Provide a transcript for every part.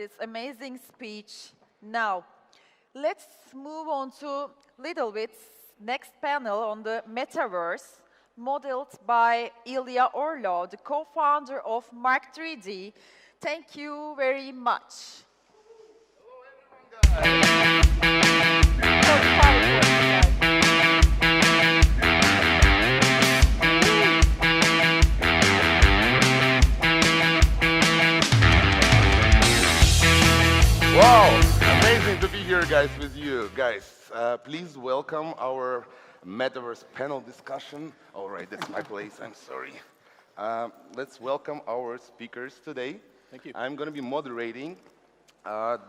this amazing speech. Now, let's move on to little bit next panel on the Metaverse, modeled by Ilya Orlov, the co-founder of Mark 3D. Thank you very much. Wow, amazing to be here, guys, with you. Guys, please welcome our Metaverse panel discussion. All right, that's my place, I'm sorry. Let's welcome our speakers today. Thank you. I'm going to be moderating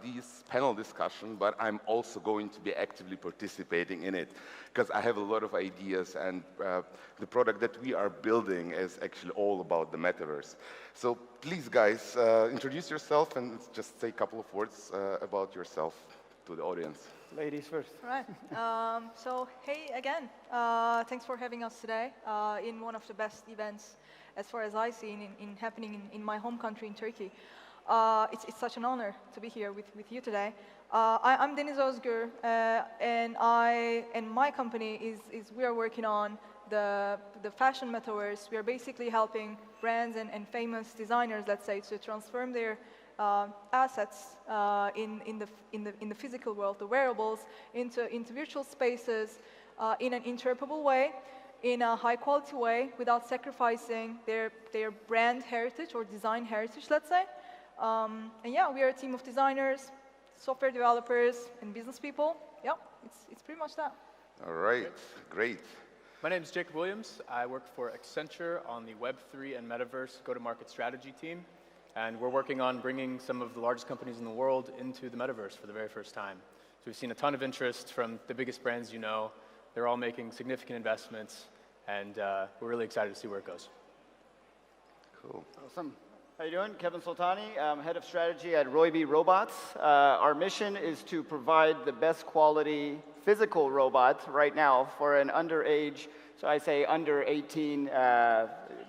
this panel discussion, but I'm also going to be actively participating in it because I have a lot of ideas, and the product that we are building is actually all about the Metaverse. So please, guys, introduce yourself and just say a couple of words about yourself to the audience. Ladies first. All right. So, hey again. Thanks for having us today in one of the best events, as far as I see, in happening in my home country, in Turkey. It's such an honor to be here with you today. I'm Deniz Ozgur, and my company we are working on the fashion metaverse. We are basically helping brands and famous designers, let's say, to transform their assets in the physical world, the wearables, into virtual spaces in an interoperable way, in a high-quality way, without sacrificing their brand heritage or design heritage, let's say. And yeah, we are a team of designers, software developers, and business people. Yeah, it's pretty much that. All right, great. My name is Jacob Williams. I work for Accenture on the Web3 and Metaverse go-to-market strategy team. And we're working on bringing some of the largest companies in the world into the Metaverse for the very first time. So we've seen a ton of interest from the biggest brands you know. They're all making significant investments, and we're really excited to see where it goes. Cool. Awesome. How you doing? Kevin Soltani, I'm head of strategy at Roibi Robots. Our mission is to provide the best quality physical robot right now for an underage, so I say under 18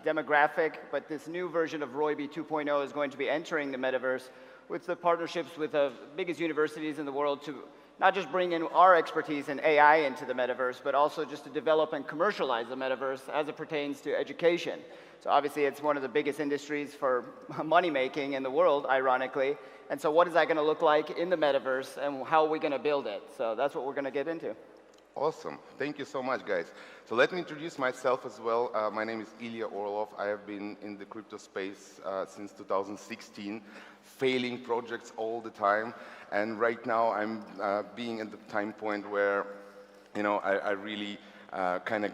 demographic, but this new version of Roibi 2.0 is going to be entering the Metaverse with the partnerships with the biggest universities in the world to not just bring in our expertise in AI into the Metaverse, but also just to develop and commercialize the Metaverse as it pertains to education. So obviously it's one of the biggest industries for money making in the world, ironically. And so what is that going to look like in the Metaverse, and how are we going to build it? So that's what we're going to get into. Awesome. Thank you so much, guys. So let me introduce myself as well. My name is Ilya Orlov. I have been in the crypto space since 2016, failing projects all the time. And right now I'm being at the time point where, I really kind of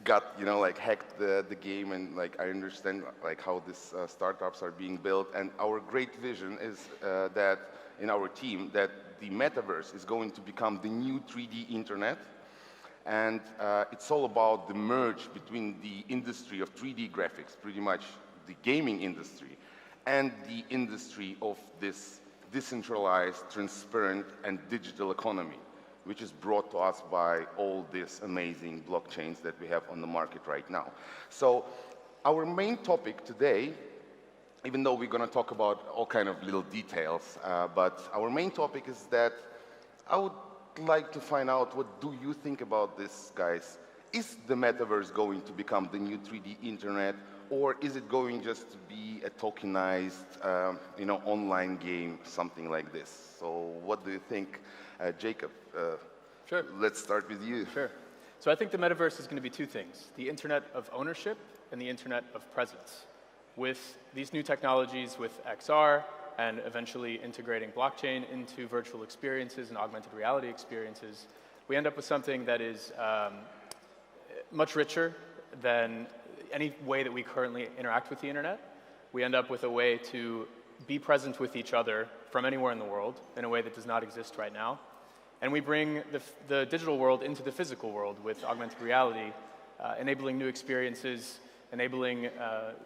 got, like hacked the game, and like I understand like how these startups are being built. And our great vision is that in our team that the Metaverse is going to become the new 3D internet. And it's all about the merge between the industry of 3D graphics, pretty much the gaming industry, and the industry of this decentralized, transparent, and digital economy, which is brought to us by all these amazing blockchains that we have on the market right now. So our main topic today, even though we're going to talk about all kind of little details, but our main topic is that I would like to find out, what do you think about this, guys? Is the Metaverse going to become the new 3D internet, or is it going just to be a tokenized, online game, something like this? So what do you think, Jacob? Sure. Let's start with you. Sure. So I think the Metaverse is going to be two things: the internet of ownership and the internet of presence. With these new technologies, with XR, and eventually integrating blockchain into virtual experiences and augmented reality experiences, we end up with something that is much richer than any way that we currently interact with the internet. We end up with a way to be present with each other from anywhere in the world in a way that does not exist right now. And we bring the digital world into the physical world with augmented reality, enabling new experiences, enabling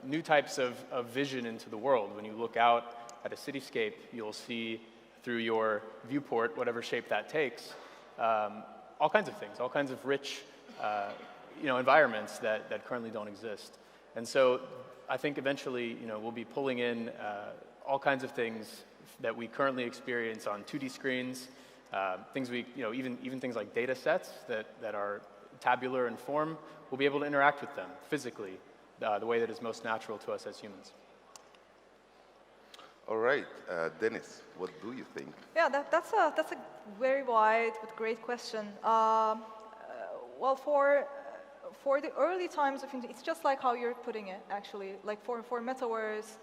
new types of vision into the world. When you look out at a cityscape, you'll see through your viewport, whatever shape that takes, all kinds of things, all kinds of rich environments that currently don't exist. And so I think eventually we'll be pulling in all kinds of things that we currently experience on 2D screens, things we, even things like data sets that are tabular in form, we'll be able to interact with them physically, the way that is most natural to us as humans. All right, Deniz, what do you think? Yeah, that's a very wide but great question. Well, for the early times of it's just like how you're putting it, actually. Like for Metaverse,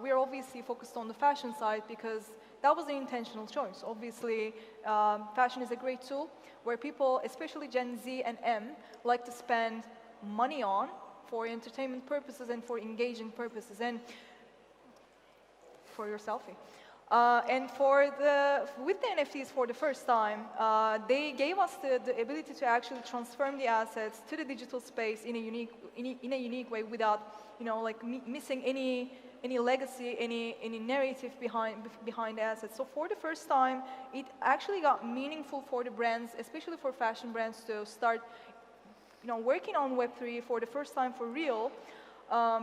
we're obviously focused on the fashion side because that was an intentional choice. Obviously, fashion is a great tool where people, especially Gen Z and M, like to spend money on for entertainment purposes and for engaging purposes. And for your selfie. And with the NFTs for the first time, they gave us the ability to actually transform the assets to the digital space in a unique way without, missing any legacy, any narrative behind the assets. So for the first time, it actually got meaningful for the brands, especially for fashion brands, to start, working on Web3 for the first time for real,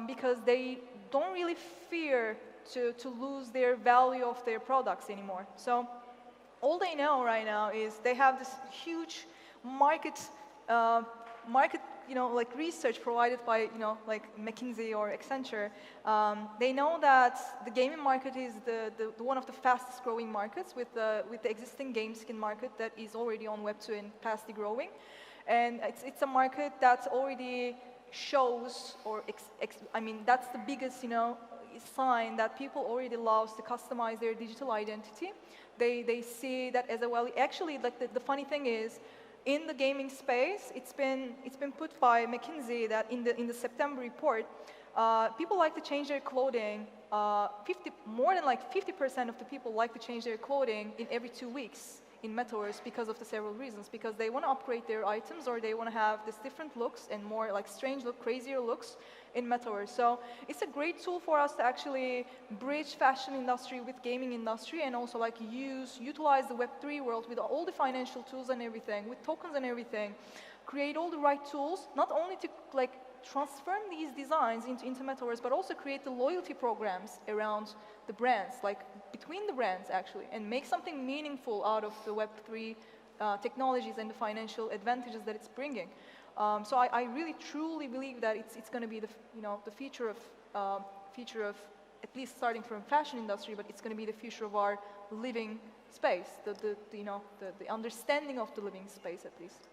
because they don't really fear to lose their value of their products anymore. So all they know right now is they have this huge market, research provided by, like McKinsey or Accenture. They know that the gaming market is the one of the fastest growing markets with the existing game skin market that is already on Web2 and fastly growing. And it's a market that already shows, or that's the biggest, sign that people already love to customize their digital identity. They see that as a well. Actually, like the funny thing is, in the gaming space, it's been put by McKinsey that in the September report, people like to change their clothing. More than like 50% of the people like to change their clothing in every 2 weeks in Metaverse because of the several reasons. Because they want to upgrade their items, or they want to have this different looks and more like strange look, crazier looks in Metaverse. So it's a great tool for us to actually bridge fashion industry with gaming industry, and also like utilize the Web3 world with all the financial tools and everything, with tokens and everything, create all the right tools, not only to like transform these designs into Metaverse, but also create the loyalty programs around the brands, like between the brands actually, and make something meaningful out of the Web3 technologies and the financial advantages that it's bringing. So I really truly believe that it's going to be the future of at least starting from fashion industry, but it's going to be the future of our living space, the understanding of the living space at least.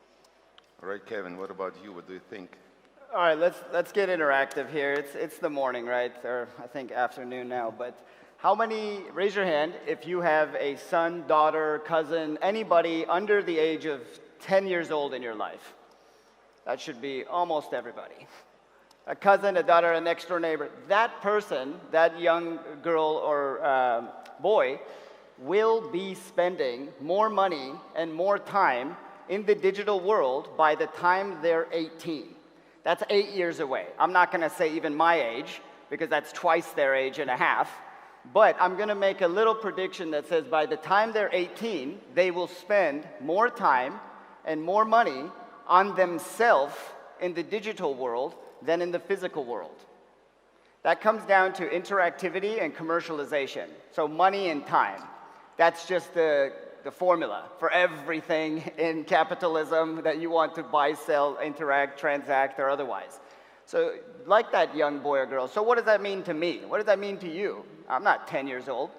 All right, Kevin, what about you? What do you think? All right, let's get interactive here. It's the morning, right? Or I think afternoon now, but how many, raise your hand if you have a son, daughter, cousin, anybody under the age of 10 years old in your life? That should be almost everybody. A cousin, a daughter, a next door neighbor. That person, that young girl or boy, will be spending more money and more time in the digital world by the time they're 18. That's 8 years away. I'm not going to say even my age, because that's twice their age and a half. But I'm going to make a little prediction that says by the time they're 18, they will spend more time and more money on themselves in the digital world than in the physical world. That comes down to interactivity and commercialization. So money and time. That's just the formula for everything in capitalism that you want to buy, sell, interact, transact, or otherwise. So like that young boy or girl, so what does that mean to me? What does that mean to you? I'm not 10 years old,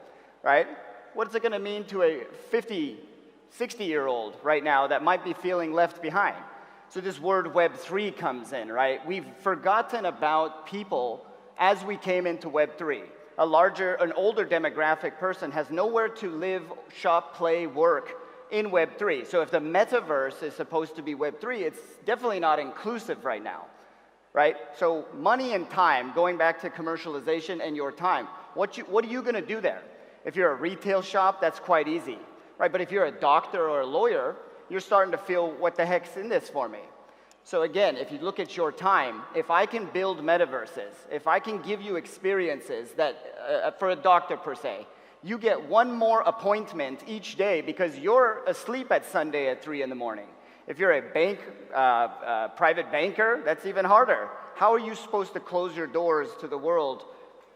right? What is it going to mean to a 50, 60-year-old right now that might be feeling left behind? So this word Web3 comes in, right? We've forgotten about people as we came into Web3. An older demographic person has nowhere to live, shop, play, work in Web3. So if the Metaverse is supposed to be Web3, it's definitely not inclusive right now, right? So money and time, going back to commercialization and your time, what are you going to do there? If you're a retail shop, that's quite easy, right? But if you're a doctor or a lawyer, you're starting to feel, what the heck's in this for me? So again, if you look at your time, if I can build metaverses, if I can give you experiences that, for a doctor per se, you get one more appointment each day because you're asleep at Sunday at 3 in the morning. If you're a private banker, that's even harder. How are you supposed to close your doors to the world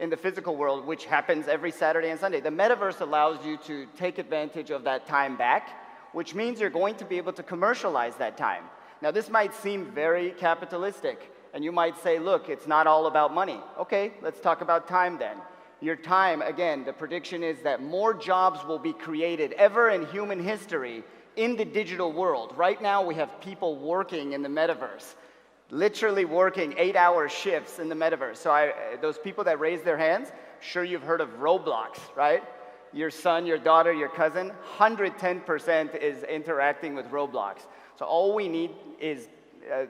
in the physical world, which happens every Saturday and Sunday. The metaverse allows you to take advantage of that time back, which means you're going to be able to commercialize that time. Now, this might seem very capitalistic, and you might say, look, it's not all about money. Okay, let's talk about time then. Your time, again, the prediction is that more jobs will be created ever in human history in the digital world. Right now, we have people working in the metaverse, literally working 8-hour shifts in the metaverse. So those people that raise their hands, sure you've heard of Roblox, right? Your son, your daughter, your cousin, 110% is interacting with Roblox. So all we need is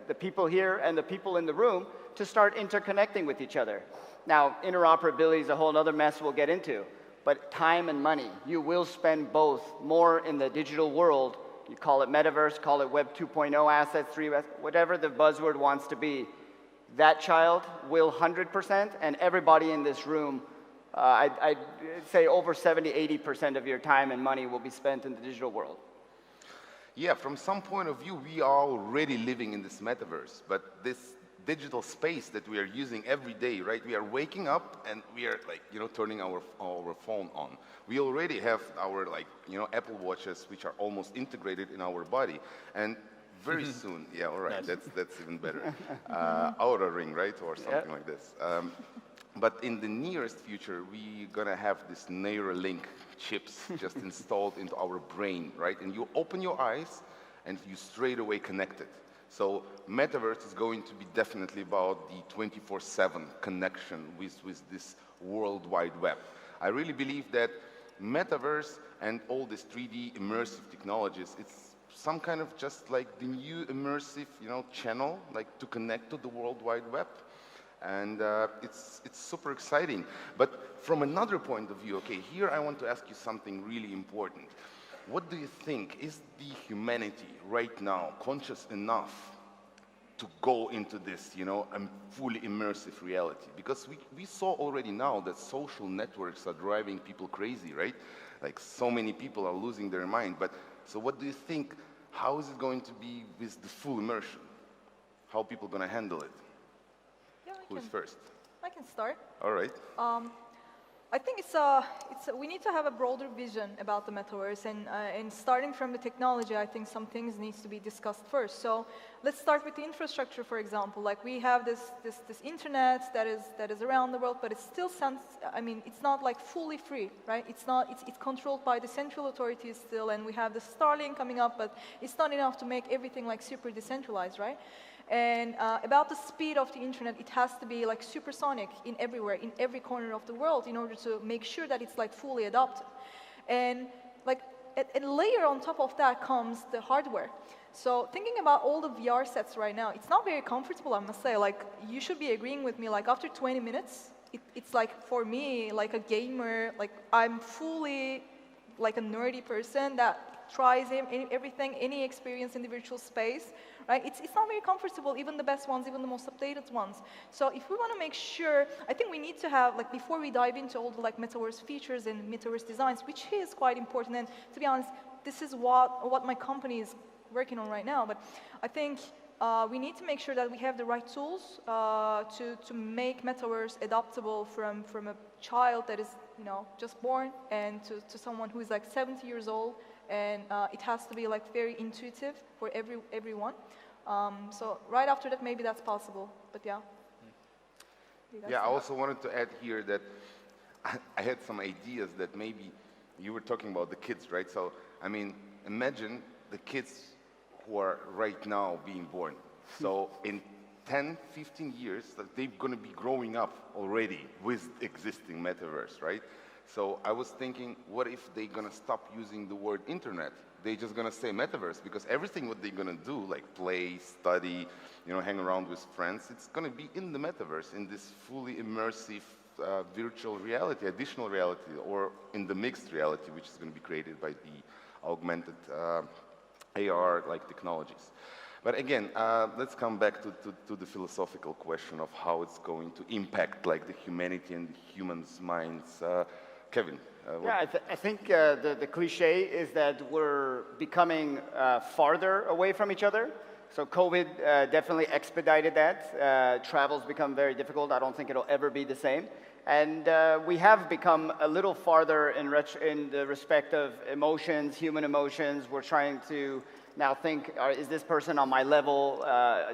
the people here and the people in the room to start interconnecting with each other. Now, interoperability is a whole other mess we'll get into, but time and money, you will spend both more in the digital world. You call it metaverse, call it Web 2.0 assets, 3, whatever the buzzword wants to be. That child will 100%, and everybody in this room, I'd say over 70, 80% of your time and money will be spent in the digital world. Yeah, from some point of view, we are already living in this metaverse, but this digital space that we are using every day, right? We are waking up and we are like, turning our phone on. We already have our Apple Watches, which are almost integrated in our body. And very soon, yeah, all right, Nice. that's even better. Aura Ring, right? Or something like this. But in the nearest future, we're gonna have this Neuralink chips just installed into our brain, right? And you open your eyes and you straight away connect it. So Metaverse is going to be definitely about the 24/7 connection with this World Wide Web. I really believe that Metaverse and all these 3D immersive technologies, it's some kind of just like the new immersive, channel, like to connect to the World Wide Web. And it's super exciting. But from another point of view, okay, here I want to ask you something really important. What do you think, is the humanity right now conscious enough to go into this, fully immersive reality? Because we saw already now that social networks are driving people crazy, right? Like so many people are losing their mind. But so what do you think, how is it going to be with the full immersion? How are people going to handle it? Yeah, Who is first? I can start. All right. I think we need to have a broader vision about the metaverse, and starting from the technology, I think some things needs to be discussed first. So let's start with the infrastructure, for example. Like we have this internet that is around the world, but it's still it's not like fully free, right? It's controlled by the central authorities still, and we have the Starlink coming up, but it's not enough to make everything like super decentralized, right? And about the speed of the internet, it has to be like supersonic in everywhere, in every corner of the world, in order to make sure that it's like fully adopted. And like a layer on top of that comes the hardware. So thinking about all the VR sets right now, it's not very comfortable, I must say. Like you should be agreeing with me. Like after 20 minutes, it's like for me, like a gamer, like I'm fully like a nerdy person that tries everything, any experience in the virtual space, right? It's not very comfortable, even the best ones, even the most updated ones. So if we want to make sure, I think we need to have, like before we dive into all the like metaverse features and metaverse designs, which is quite important, and to be honest, this is what my company is working on right now, but I think we need to make sure that we have the right tools to make metaverse adaptable from a child that is just born and to someone who is like 70 years old, and it has to be like very intuitive for everyone. So right after that, maybe that's possible, but yeah. Yeah, I also wanted to add here that I had some ideas that maybe you were talking about the kids, right? So, I mean, imagine the kids who are right now being born. So in 10, 15 years, they're going to be growing up already with existing metaverse, right? So I was thinking, what if they're going to stop using the word internet? They're just going to say metaverse, because everything what they're going to do, like play, study, hang around with friends, it's going to be in the metaverse, in this fully immersive virtual reality, additional reality, or in the mixed reality, which is going to be created by the augmented AR-like technologies. But again, let's come back to the philosophical question of how it's going to impact like the humanity and the humans' minds. Kevin? Yeah, I think the cliche is that we're becoming farther away from each other. So COVID definitely expedited that. Travel's become very difficult. I don't think it'll ever be the same. And we have become a little farther in the respect of emotions, human emotions. We're trying to now think, is this person on my level?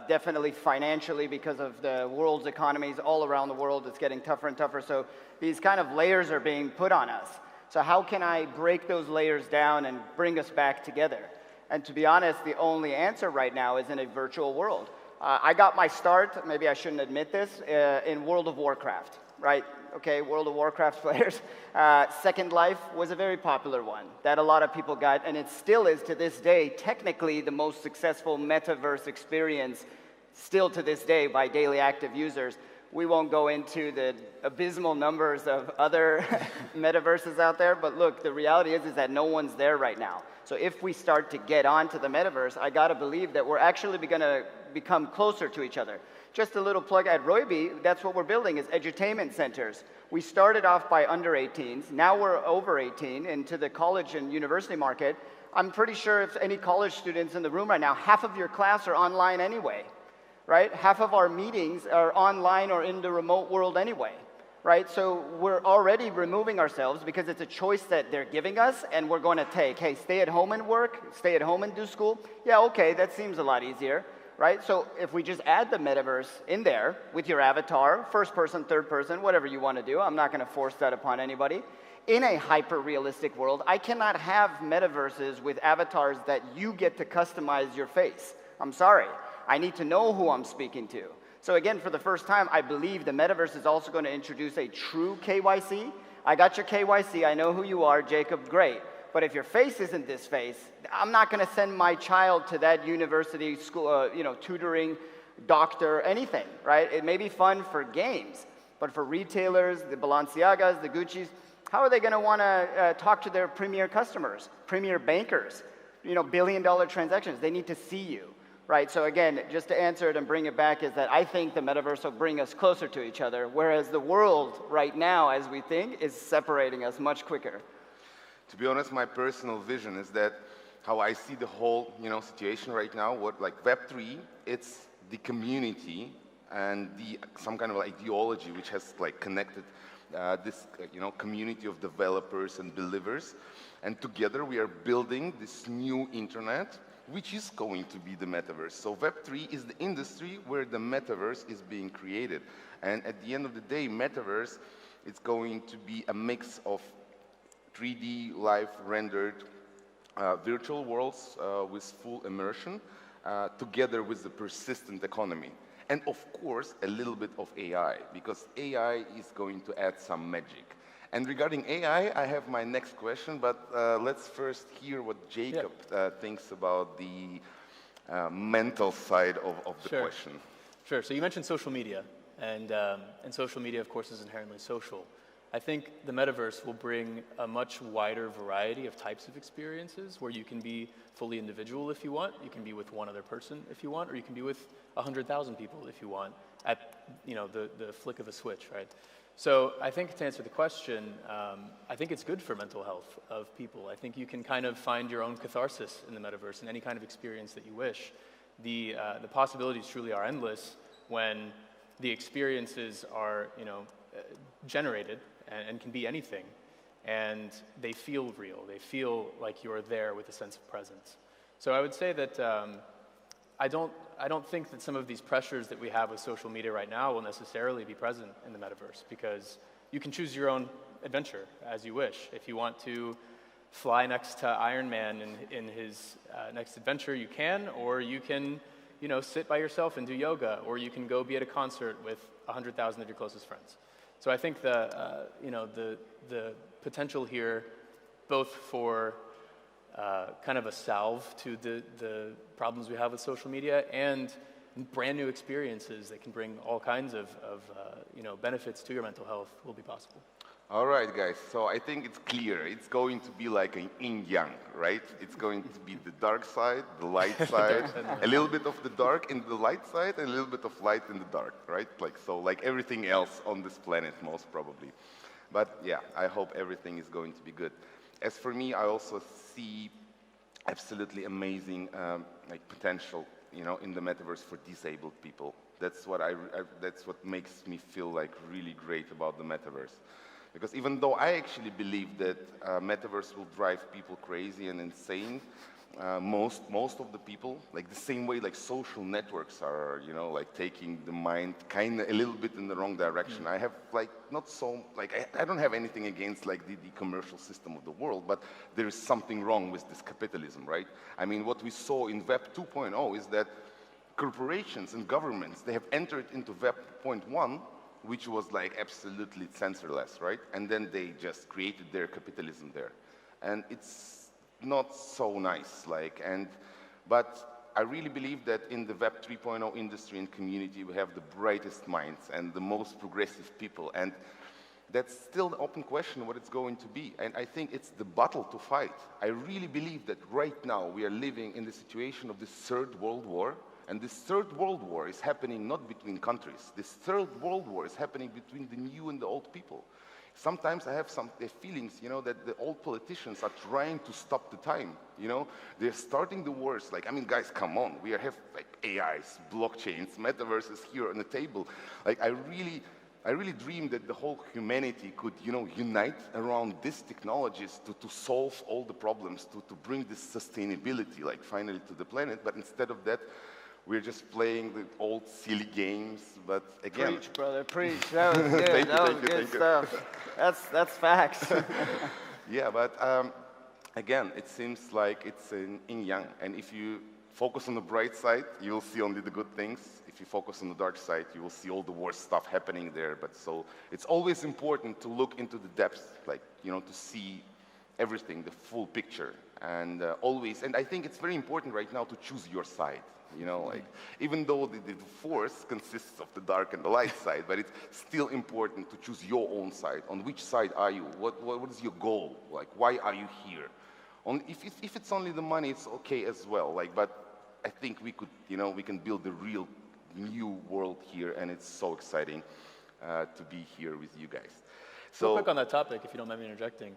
Definitely financially, because of the world's economies all around the world, it's getting tougher and tougher. So these kind of layers are being put on us. So how can I break those layers down and bring us back together? And to be honest, the only answer right now is in a virtual world. I got my start, maybe I shouldn't admit this, in World of Warcraft, right? Okay, World of Warcraft players. Second Life was a very popular one that a lot of people got, and it still is to this day, technically the most successful metaverse experience still to this day by daily active users. We won't go into the abysmal numbers of other metaverses out there, but look, the reality is that no one's there right now. So if we start to get onto the metaverse, I gotta believe that we're actually gonna become closer to each other. Just a little plug at Roiby, that's what we're building, is edutainment centers. We started off by under 18s, now we're over 18 into the college and university market. I'm pretty sure if any college students in the room right now, half of your class are online anyway. Right? Half of our meetings are online or in the remote world anyway, right? So we're already removing ourselves because it's a choice that they're giving us and we're going to take. Hey, stay at home and work, stay at home and do school. Yeah, okay, that seems a lot easier, right? So if we just add the metaverse in there with your avatar, first person, third person, whatever you want to do, I'm not going to force that upon anybody. In a hyper-realistic world, I cannot have metaverses with avatars that you get to customize your face. I'm sorry. I need to know who I'm speaking to. So again, for the first time, I believe the metaverse is also going to introduce a true KYC. I got your KYC, I know who you are, Jacob, great. But if your face isn't this face, I'm not going to send my child to that university, school, tutoring, doctor, anything, right? It may be fun for games, but for retailers, the Balenciagas, the Gucci's, how are they going to want to talk to their premier customers, premier bankers, billion-dollar transactions? They need to see you. Right, so again, just to answer it and bring it back is that I think the metaverse will bring us closer to each other, whereas the world right now, as we think, is separating us much quicker. To be honest, my personal vision is that how I see the whole, situation right now, like Web3, it's the community and some kind of ideology which has connected this, community of developers and believers, and together we are building this new internet, which is going to be the metaverse. So Web3 is the industry where the metaverse is being created. And at the end of the day, metaverse is going to be a mix of 3D, live rendered virtual worlds with full immersion, together with the persistent economy. And of course, a little bit of AI, because AI is going to add some magic. And regarding AI, I have my next question, but let's first hear what Jacob thinks about the mental side of the question. Sure. So you mentioned social media, and social media, of course, is inherently social. I think the metaverse will bring a much wider variety of types of experiences where you can be fully individual if you want, you can be with one other person if you want, or you can be with 100,000 people if you want at the flick of a switch, right? So I think to answer the question, I think it's good for mental health of people. I think you can kind of find your own catharsis in the metaverse in any kind of experience that you wish. The possibilities truly are endless when the experiences are generated and can be anything, and they feel real. They feel like you're there with a sense of presence. So I would say that I don't think that some of these pressures that we have with social media right now will necessarily be present in the metaverse, because you can choose your own adventure as you wish. If you want to fly next to Iron Man in his next adventure, you can, or you can, sit by yourself and do yoga, or you can go be at a concert with 100,000 of your closest friends. So I think the potential here, both for kind of a salve to the problems we have with social media and brand new experiences that can bring all kinds of benefits to your mental health will be possible. All right, guys, so I think it's clear. It's going to be like an yin-yang, right? It's going to be the dark side, the light side, a little bit of the dark in the light side, and a little bit of light in the dark, right? Like everything else on this planet, most probably. But yeah, I hope everything is going to be good. As for me, I also see absolutely amazing potential in the metaverse for disabled people. That's what that's what makes me feel like really great about the metaverse. Because even though I actually believe that metaverse will drive people crazy and insane, most of the people, like the same way like social networks are, like taking the mind kind of a little bit in the wrong direction. I have like not so, like I don't have anything against like the commercial system of the world, but there is something wrong with this capitalism, right? I mean, what we saw in Web 2.0 is that corporations and governments, they have entered into Web 0.1, which was like absolutely censorless, right? And then they just created their capitalism there. And it's not so nice, but I really believe that in the Web 3.0 industry and community, we have the brightest minds and the most progressive people, and that's still the open question what it's going to be, and I think it's the battle to fight. I really believe that right now we are living in the situation of this third world war, and this third world war is happening not between countries. This third world war is happening between the new and the old people. Sometimes I have some feelings, that the old politicians are trying to stop the time, They're starting the wars, like, I mean, guys, come on. We have, like, AIs, blockchains, metaverses here on the table. Like, I really dream that the whole humanity could, unite around these technologies to solve all the problems, to bring this sustainability, like, finally to the planet. But instead of that, we're just playing the old silly games, but again... Preach, brother, preach. That was good. That was good stuff. That's facts. Yeah, but again, it seems like it's in yin-yang. And if you focus on the bright side, you will see only the good things. If you focus on the dark side, you will see all the worst stuff happening there. But so it's always important to look into the depths, like, to see everything, the full picture. And and I think it's very important right now to choose your side. Like, even though the force consists of the dark and the light side, but it's still important to choose your own side. On which side are you? What is your goal? Like, why are you here? If it's only the money, it's okay as well. Like, but I think we could, we can build a real new world here, and it's so exciting to be here with you guys. So, real quick on that topic, if you don't mind me interjecting.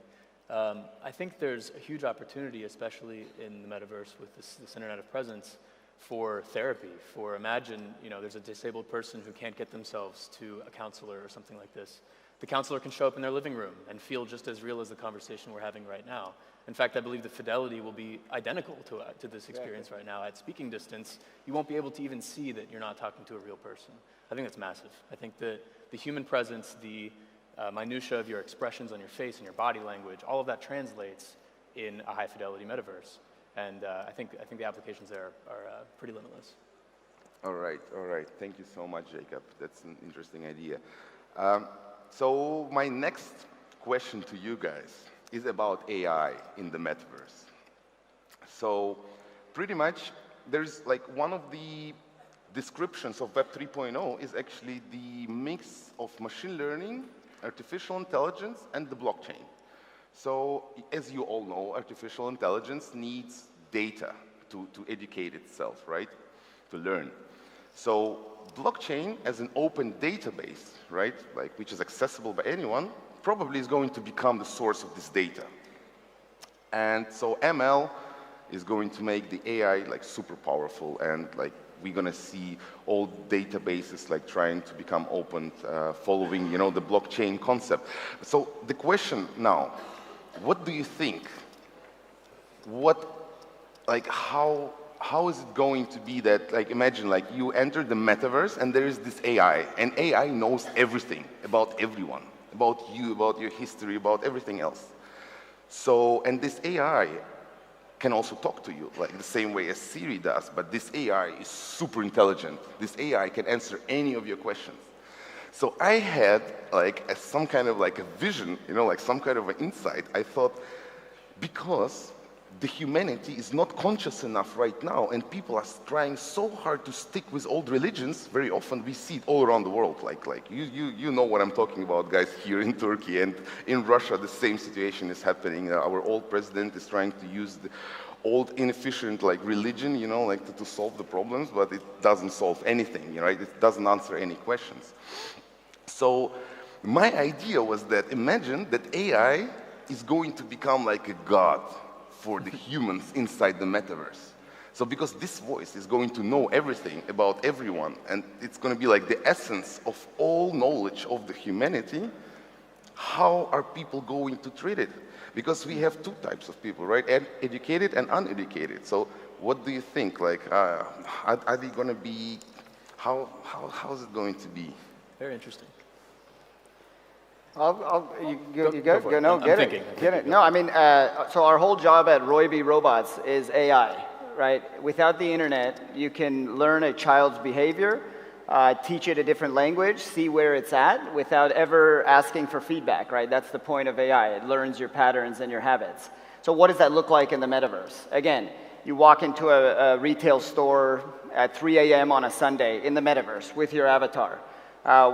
I think there's a huge opportunity, especially in the metaverse with this Internet of Presence, for therapy. Imagine, there's a disabled person who can't get themselves to a counselor or something like this. The counselor can show up in their living room and feel just as real as the conversation we're having right now. In fact, I believe the fidelity will be identical to this experience right now. At speaking distance, you won't be able to even see that you're not talking to a real person. I think that's massive. I think that the human presence, the minutia of your expressions on your face and your body language, all of that translates in a high-fidelity metaverse. And I think the applications there are pretty limitless. All right. Thank you so much, Jacob. That's an interesting idea. So my next question to you guys is about AI in the metaverse. So pretty much, there's like one of the descriptions of Web 3.0 is actually the mix of machine learning, artificial intelligence, and the blockchain. So, as you all know, artificial intelligence needs data to educate itself, right? To learn. So, blockchain as an open database, right, like which is accessible by anyone, probably is going to become the source of this data. And so ML is going to make the AI like super powerful, and like we're going to see all databases like trying to become open, following, the blockchain concept. So the question now, what do you think? How is it going to be that, like, imagine, like, you enter the metaverse and there is this AI, and AI knows everything about everyone, about you, about your history, about everything else. So, and this AI can also talk to you, like the same way as Siri does, but this AI is super intelligent. This AI can answer any of your questions. So I had like some kind of like a vision, like some kind of an insight. I thought, because the humanity is not conscious enough right now, and people are trying so hard to stick with old religions. Very often we see it all around the world. Like you know what I'm talking about, guys, here in Turkey and in Russia. The same situation is happening. Our old president is trying to use the old inefficient like religion, like to solve the problems, but it doesn't solve anything. Right? It doesn't answer any questions. So my idea was that imagine that AI is going to become like a god for the humans inside the metaverse. So because this voice is going to know everything about everyone, and it's going to be like the essence of all knowledge of the humanity, how are people going to treat it? Because we have two types of people, right? Educated and uneducated. So what do you think? Like, are they going to be, how is it going to be? Very interesting. You Go for it. no, I'm get thinking. it. No, I mean, so our whole job at Royby Robots is AI, right? Without the internet, you can learn a child's behavior, teach it a different language, see where it's at, without ever asking for feedback, right? That's the point of AI. It learns your patterns and your habits. So what does that look like in the metaverse? Again, you walk into a retail store at 3 a.m. on a Sunday in the metaverse with your avatar.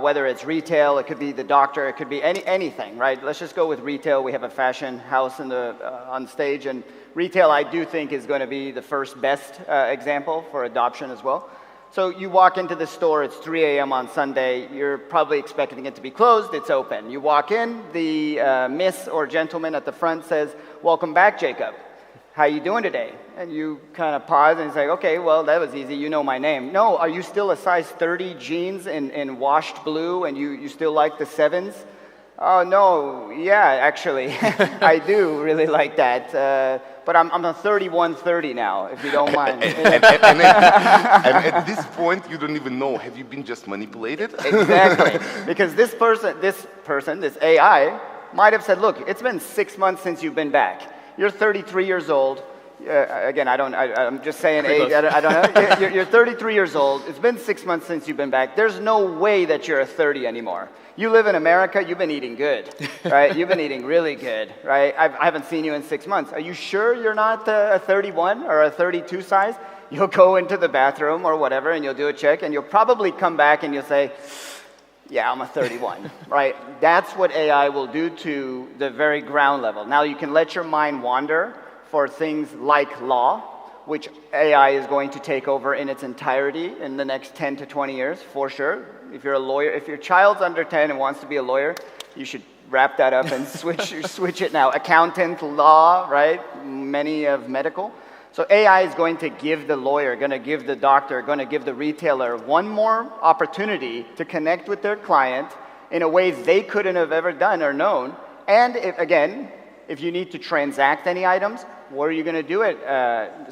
Whether it's retail, it could be the doctor, it could be anything, right? Let's just go with retail. We have a fashion house on stage, and retail I do think is going to be the first best example for adoption as well. So you walk into the store, it's 3 a.m. on Sunday, you're probably expecting it to be closed, it's open. You walk in, the miss or gentleman at the front says, "Welcome back, Jacob. How you doing today?" And you kind of pause and it's like, okay, well, that was easy, you know my name. No, are you still a size 30 jeans in washed blue and you still like the 7s? Oh, no, yeah, actually, I do really like that. But I'm a 3130 now, if you don't mind. And at this point, you don't even know, have you been just manipulated? Exactly, because this AI, might have said, look, it's been 6 months since you've been back. You're 33 years old. Again, I'm just saying age, I don't know. You're 33 years old. It's been 6 months since you've been back. There's no way that you're a 30 anymore. You live in America, you've been eating good, right? You've been eating really good, right? I haven't seen you in 6 months. Are you sure you're not a 31 or a 32 size? You'll go into the bathroom or whatever and you'll do a check and you'll probably come back and you'll say, yeah, I'm a 31, right? That's what AI will do to the very ground level. Now you can let your mind wander for things like law, which AI is going to take over in its entirety in the next 10 to 20 years, for sure. If you're a lawyer, if your child's under 10 and wants to be a lawyer, you should wrap that up and switch it now. Accountant, law, right? Many of medical. So AI is going to give the lawyer, going to give the doctor, going to give the retailer one more opportunity to connect with their client in a way they couldn't have ever done or known. And if you need to transact any items, where are you going to do it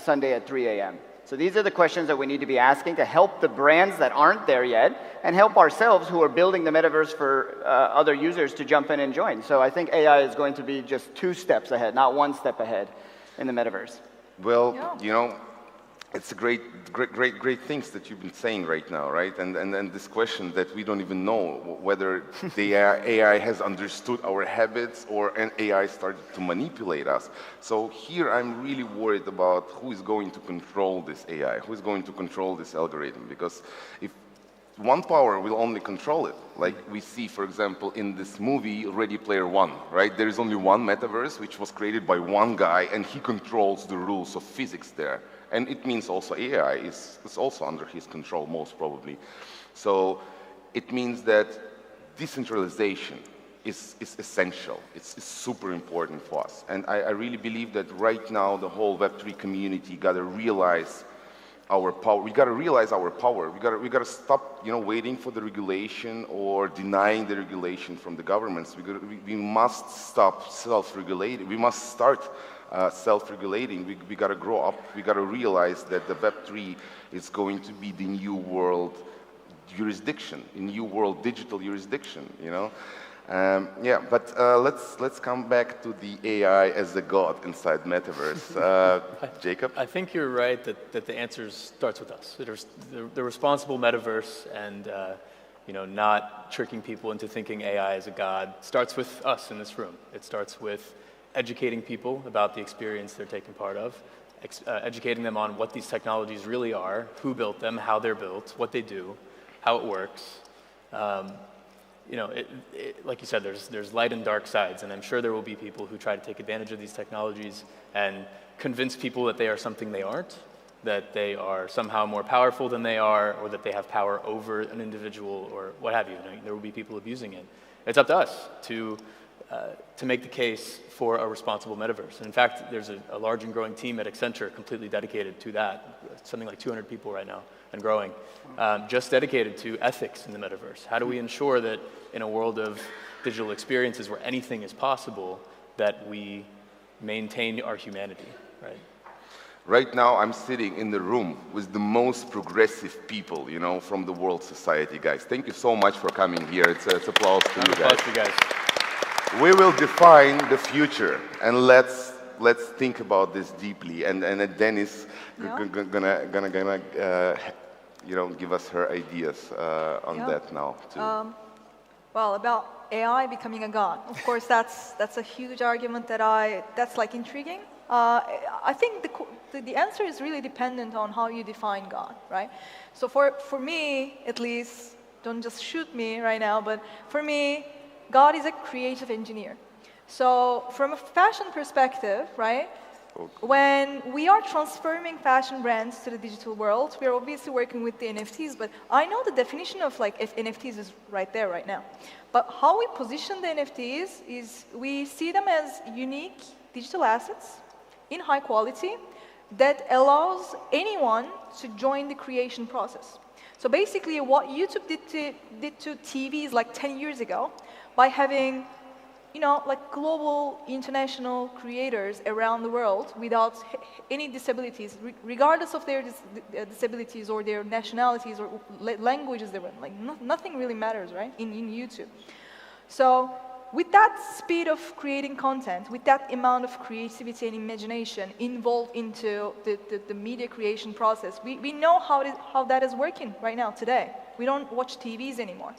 Sunday at 3 a.m.? So these are the questions that we need to be asking to help the brands that aren't there yet and help ourselves who are building the metaverse for other users to jump in and join. So I think AI is going to be just 2 steps ahead, not 1 step ahead in the metaverse. Well, Yeah. you know, it's a great things that you've been saying right now, right? And this question that we don't even know whether the AI has understood our habits or an AI started to manipulate us. So here I'm really worried about who is going to control this AI, who is going to control this algorithm, because if one power will only control it. Like we see, for example, in this movie, Ready Player One, right? There is only one metaverse which was created by one guy and he controls the rules of physics there. And it means also AI is also under his control, most probably. So it means that decentralization is essential. It's super important for us. And I really believe that right now the whole Web3 community got to realize our power. We got to realize our power. We got to stop, waiting for the regulation or denying the regulation from the governments. We must stop self-regulating. We must start self-regulating. We got to grow up. We got to realize that the Web3 is going to be the new world jurisdiction, a new world digital jurisdiction. But let's come back to the AI as a god inside Metaverse. Jacob? I think you're right that the answer starts with us. The responsible Metaverse and not tricking people into thinking AI is a god starts with us in this room. It starts with educating people about the experience they're taking part of, educating them on what these technologies really are, who built them, how they're built, what they do, how it works. Like you said, there's light and dark sides, and I'm sure there will be people who try to take advantage of these technologies and convince people that they are something they aren't, that they are somehow more powerful than they are, or that they have power over an individual, or what have you. There will be people abusing it. It's up to us to to make the case for a responsible metaverse. And in fact, there's a large and growing team at Accenture completely dedicated to that, something like 200 people right now and growing, just dedicated to ethics in the metaverse. How do we ensure that in a world of digital experiences where anything is possible, that we maintain our humanity, right? Right now, I'm sitting in the room with the most progressive people, you know, from the world society, guys. Thank you so much for coming here. It's applause to you guys. Applause to you guys. We will define the future, and let's think about this deeply. And Deniz gonna you know, give us her ideas on that now too. Well, about AI becoming a god. Of course, that's a huge argument that's like intriguing. I think the answer is really dependent on how you define God, right? So for me, at least, don't just shoot me right now, but for me, God is a creative engineer. So from a fashion perspective, right, when we are transforming fashion brands to the digital world, we are obviously working with the NFTs, but I know the definition of like if NFTs is right there right now. But how we position the NFTs is we see them as unique digital assets in high quality that allows anyone to join the creation process. So basically what YouTube did to TVs like 10 years ago by having, you know, like global international creators around the world without any disabilities, regardless of their disabilities or their nationalities or languages they were, like nothing really matters, right, in YouTube. So with that speed of creating content, with that amount of creativity and imagination involved into the media creation process, we know how that is working right now today. We don't watch TVs anymore.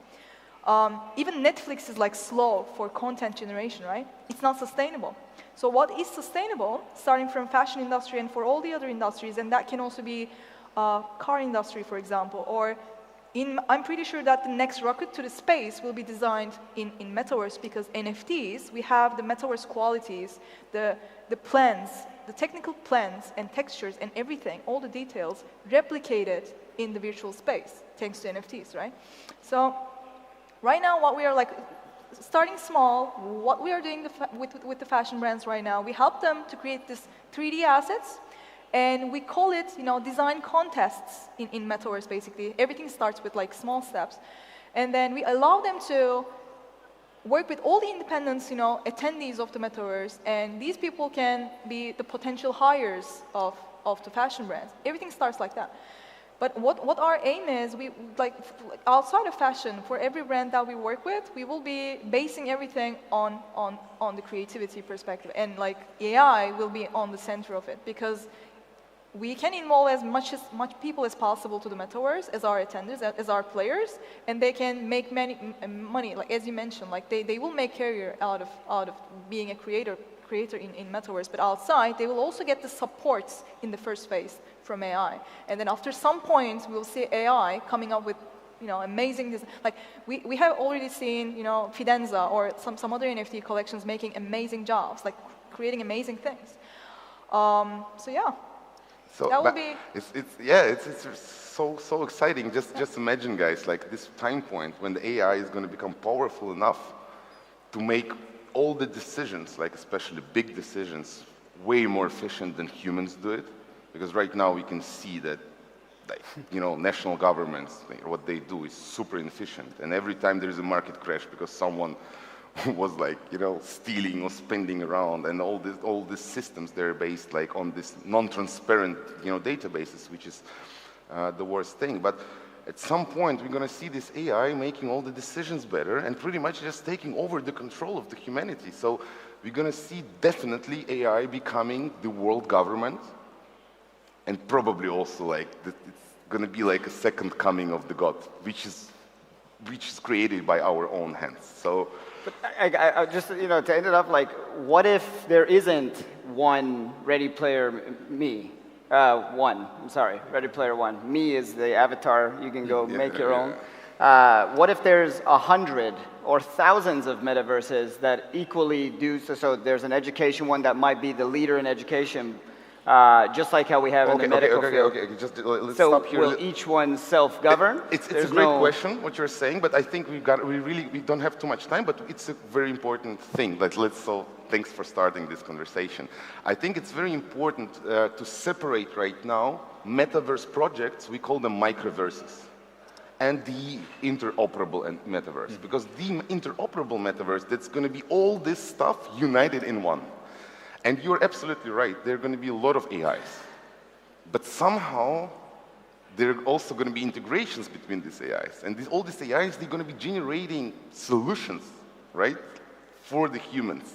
Even Netflix is like slow for content generation, right? It's not sustainable. So what is sustainable, starting from fashion industry and for all the other industries, and that can also be car industry, for example, or I'm pretty sure that the next rocket to the space will be designed in Metaverse because NFTs, we have the Metaverse qualities, the plans, the technical plans and textures and everything, all the details replicated in the virtual space, thanks to NFTs, right? So right now, what we are like, starting small, what we are doing with the fashion brands right now, we help them to create this 3D assets, and we call it, you know, design contests in Metaverse, basically. Everything starts with like small steps. And then we allow them to work with all the independents, you know, attendees of the Metaverse, and these people can be the potential hires of the fashion brands. Everything starts like that. But what our aim is, we like outside of fashion, for every brand that we work with, we will be basing everything on the creativity perspective, and like AI will be on the center of it, because we can involve as much people as possible to the Metaverse as our attenders, as our players, and they can make money, like as you mentioned, like they will make career out of being a creator in Metaverse, but outside they will also get the supports in the first phase from AI, and then after some point we'll see AI coming up with, you know, amazing design. Like we have already seen, you know, Fidenza or some other NFT collections making amazing jobs, like creating amazing things. So yeah. So that would be. It's so exciting. Just imagine, guys, like this time point when the AI is going to become powerful enough to make all the decisions, like especially big decisions, way more efficient than humans do it. Because right now we can see that, like, you know, national governments, what they do is super inefficient. And every time there is a market crash because someone was like, you know, stealing or spending around, and all these systems, they're based like on this non-transparent, you know, databases, which is the worst thing. But at some point, we're going to see this AI making all the decisions better and pretty much just taking over the control of the humanity. So we're going to see definitely AI becoming the world government, and probably also like it's going to be like a second coming of the God, which is created by our own hands. So. But I just, you know, to end it up, like, what if there isn't one Ready Player Me? Ready Player One. Me is the avatar. You can go make your own. What if there's 100 or thousands of metaverses that equally do so? So there's an education one that might be the leader in education. just like how we have in the medical field. Okay. Just let's So stop here. will each one self-govern? It's a great question, what you're saying, but I think we don't have too much time, but it's a very important thing. So thanks for starting this conversation. I think it's very important to separate right now metaverse projects, we call them microverses, and the interoperable metaverse. Because the interoperable metaverse, that's going to be all this stuff united in one. And you're absolutely right, there are going to be a lot of AIs. But somehow, there are also going to be integrations between these AIs. And all these AIs, they're going to be generating solutions, right, for the humans.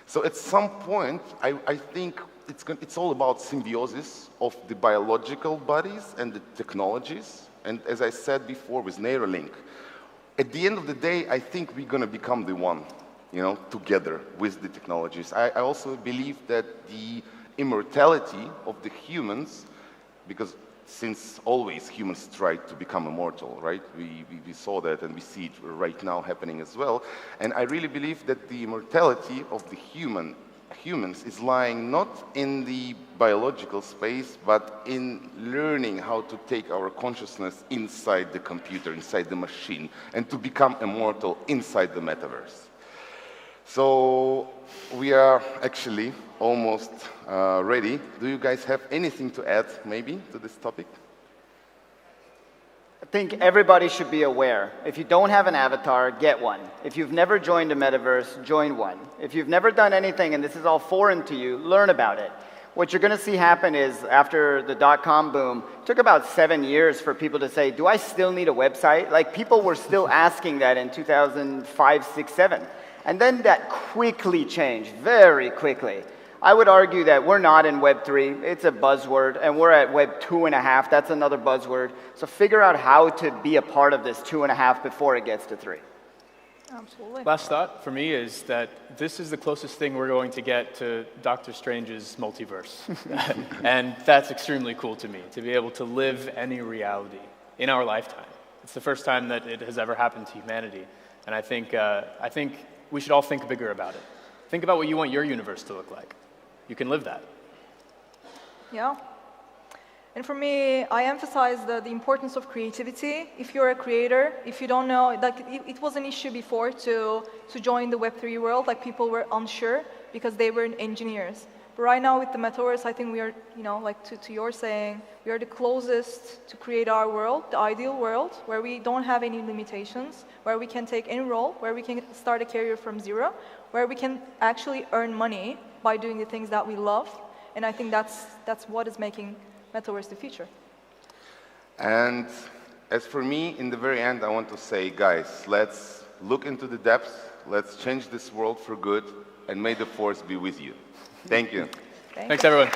So at some point, I think it's all about symbiosis of the biological bodies and the technologies. And as I said before with Neuralink, at the end of the day, I think we're going to become the one, together with the technologies. I also believe that the immortality of the humans, because since always humans tried to become immortal, right? We saw that and we see it right now happening as well. And I really believe that the immortality of the humans is lying not in the biological space, but in learning how to take our consciousness inside the computer, inside the machine, and to become immortal inside the metaverse. So we are actually almost ready. Do you guys have anything to add, maybe, to this topic? I think everybody should be aware. If you don't have an avatar, get one. If you've never joined a metaverse, join one. If you've never done anything and this is all foreign to you, learn about it. What you're going to see happen is after the dot-com boom, it took about 7 years for people to say, do I still need a website? Like people were still asking that in 2005, 6, 7. And then that quickly changed, very quickly. I would argue that we're not in Web 3, it's a buzzword, and we're at Web 2.5, that's another buzzword. So figure out how to be a part of this 2.5 before it gets to 3. Absolutely. Last thought for me is that this is the closest thing we're going to get to Doctor Strange's multiverse. And that's extremely cool to me, to be able to live any reality in our lifetime. It's the first time that it has ever happened to humanity. And I think we should all think bigger about it. Think about what you want your universe to look like. You can live that. Yeah. And for me, I emphasize the importance of creativity. If you're a creator, if you don't know, like it was an issue before to join the Web3 world, like people were unsure because they were engineers. But right now with the Metaverse, I think we are, like to your saying, we are the closest to create our world, the ideal world, where we don't have any limitations, where we can take any role, where we can start a career from zero, where we can actually earn money by doing the things that we love. And I think that's what is making Metaverse the future. And as for me, in the very end, I want to say, guys, let's look into the depths, let's change this world for good, and may the force be with you. Thank you. Thanks, everyone.